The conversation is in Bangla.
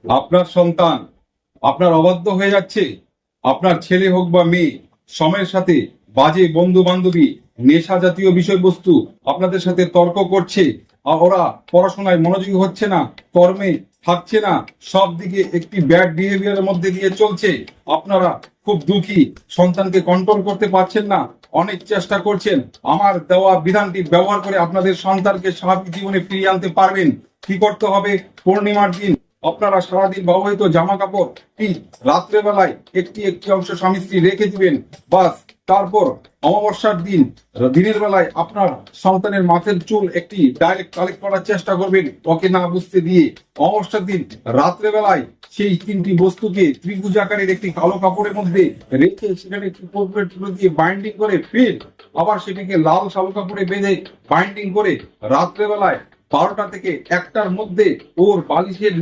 আপনার সন্তান আপনার অবাধ্য হয়ে যাচ্ছে, আপনার ছেলে হোক বা মেয়ে সময়ের সাথে বাজে বন্ধু বান্ধবী, নেশা জাতীয় বিষয়বস্তু আপনাদের সাথে তর্ক করছে, আর ওরা পড়াশোনায় মনোযোগী হচ্ছে না, কর্মে থাকছে না, সব দিকে একটি ব্যাড বিহেভিয়ারের মধ্যে দিয়ে চলছে। আপনারা খুব দুঃখী, সন্তানকে কন্ট্রোল করতে পারছেন না, অনেক চেষ্টা করছেন। আমার দেওয়া বিধানটি ব্যবহার করে আপনাদের সন্তানকে স্বাভাবিক জীবনে ফিরিয়ে আনতে পারবেন। কি করতে হবে? পূর্ণিমার দিন আপনারা সারাদিন ব্যবহৃত জামা কাপড় রাত্রে বেলায় একটি একটি অংশ স্বামী স্ত্রী রেখে দিবেন, বাস। তারপর অমাবস্যার দিন দিনের বেলায় আপনার সন্তানের মাথার চুল একটি ডাইরেক্ট কালেক্ট করার চেষ্টা করবেন, ওকে না বুঝতে দিয়ে। অমাবস্যার দিন রাত্রে বেলায় সেই তিনটি বস্তুকে ত্রিভুজ আকারের একটি কালো কাপড়ের মধ্যে রেখে সেখানে একটি কর্পূরের টুকরো দিয়ে বাইন্ডিং করে ফির আবার সেটাকে লাল কালো কাপড়ে বেঁধে বাইন্ডিং করে রাত্রে বেলায় 12টা থেকে 1টার মধ্যে ওর বালিশের